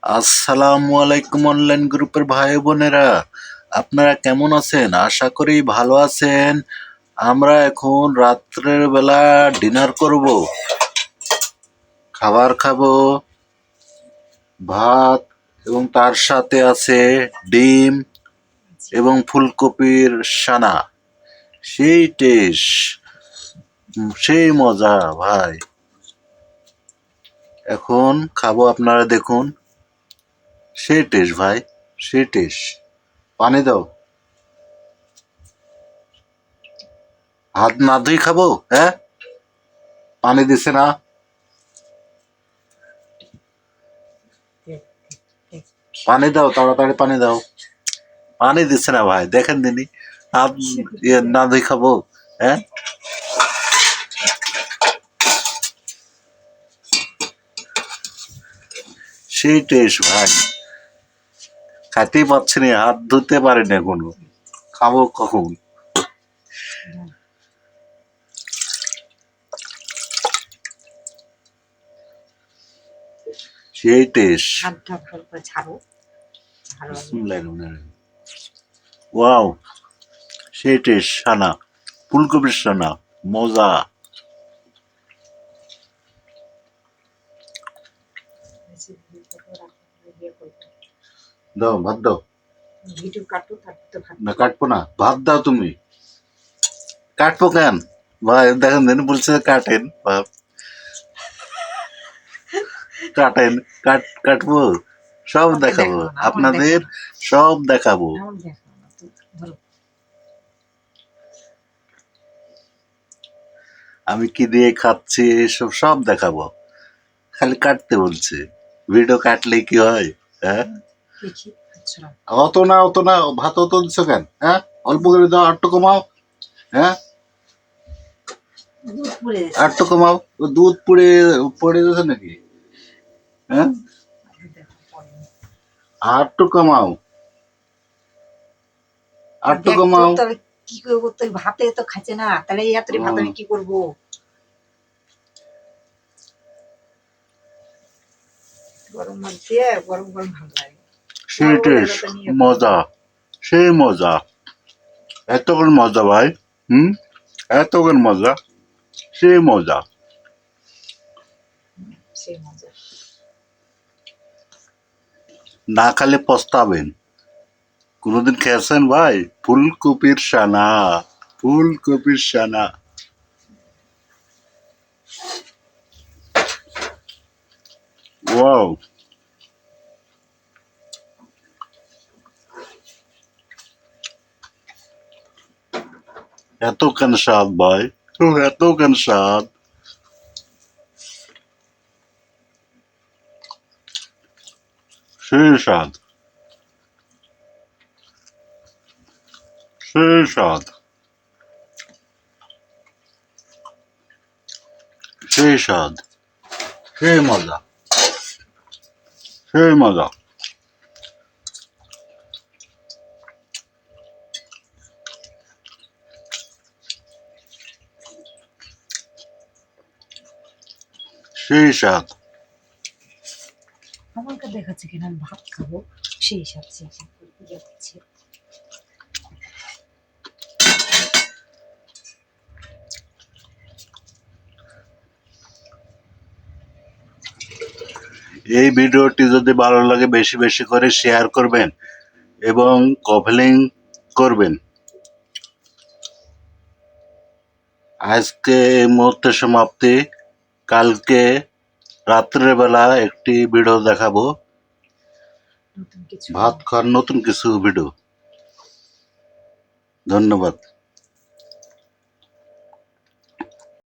আসসালামু আলাইকুম অনলাইন গ্রুপের ভাই বোনেরা, আপনারা কেমন আছেন? আশা করি ভালো আছেন। আমরা এখন রাত্রের বেলা ডিনার করব, খাবার খাবো, ভাত এবং তার সাথে আছে ডিম এবং ফুলকপির সানা। সেই টেস্ট, সেই মজা ভাই। এখন খাবো, আপনারা দেখুন। সেই টেস্ট ভাই, সেই টেস্ট। পানি দাও। হাত না ধুই খাবো? হ্যাঁ, পানি দিছে না? পানি দাও, তাড়াতাড়ি পানি দাও। পানি দিচ্ছে না ভাই, দেখেন দিনই। হাত না ধুই খাবো? হ্যাঁ, সেই টেস্ট ভাই। খাইতেই পাচ্ছি না, হাত ধুতে পারি না কোনো। খাবো কখন? সেই টেস্ট। ওয়াও, সেই টেস্ট। সানা, ফুলকপির সানা, মজা। দাও, ভাত দাও। না, কাটবো না, ভাত দাও তুমি। কাটবো কেন ভাই? দেখেন দিন, বলছে কাটেন ভাত। কাটেন, কাটবো, সব দেখাবো আপনাদের, সব দেখাবো। আমি কি দিয়ে খাচ্ছি এসব সব দেখাবো। খালি কাটতে বলছে, ভিডিও কাটলে কি হয়? হ্যাঁ, অত না, অত না, ভাত অত দিচ্ছ কেন? হ্যাঁ, অল্প করে দাও, আটটু কমাও। হ্যাঁ, আটটু কমাও। দুধ পুড়ে পড়ে যাচ্ছে নাকি? হ্যাঁ, আটটু কমাও, আটটু কমাও। কি করবো? তুই ভাতে তো খাচ্ছে না, তাহলে ইয়াত্রে ভাত আমি কি করবো? গরম ভাত দিয়ে গরম গরম ভালো লাগে। সেই টেস্ট, মজা, সেই মজা। এত করে মজা ভাই। এত করে মজা, সেই মজা। সেই মজা না খালে পস্তাবেন। কোনোদিন খেয়েছেন ভাই? ফুলকপির সানা, ফুলকপির সানা। ওয়াও, এত কেন স্বাদ ভাই, এত কেন স্বাদ। সেই স্বাদ, সেই স্বাদ, সেই স্বাদ, সেই মজা, সেই মজা। সেই স্বাদ। আমাকে দেখাচ্ছে কিনা আমি ভাত খাবো, সেই হিসাব যাচ্ছে। এই ভিডিওটি যদি ভালো লাগে বেশি বেশি করে শেয়ার করবেন এবং কমেন্ট করবেন। আজকে এই মুহূর্তে সমাপ্তি। কালকে রাত্রের বেলা একটি ভিডিও দেখাবো, ভাত খাওয়ার নতুন কিছু ভিডিও। ধন্যবাদ।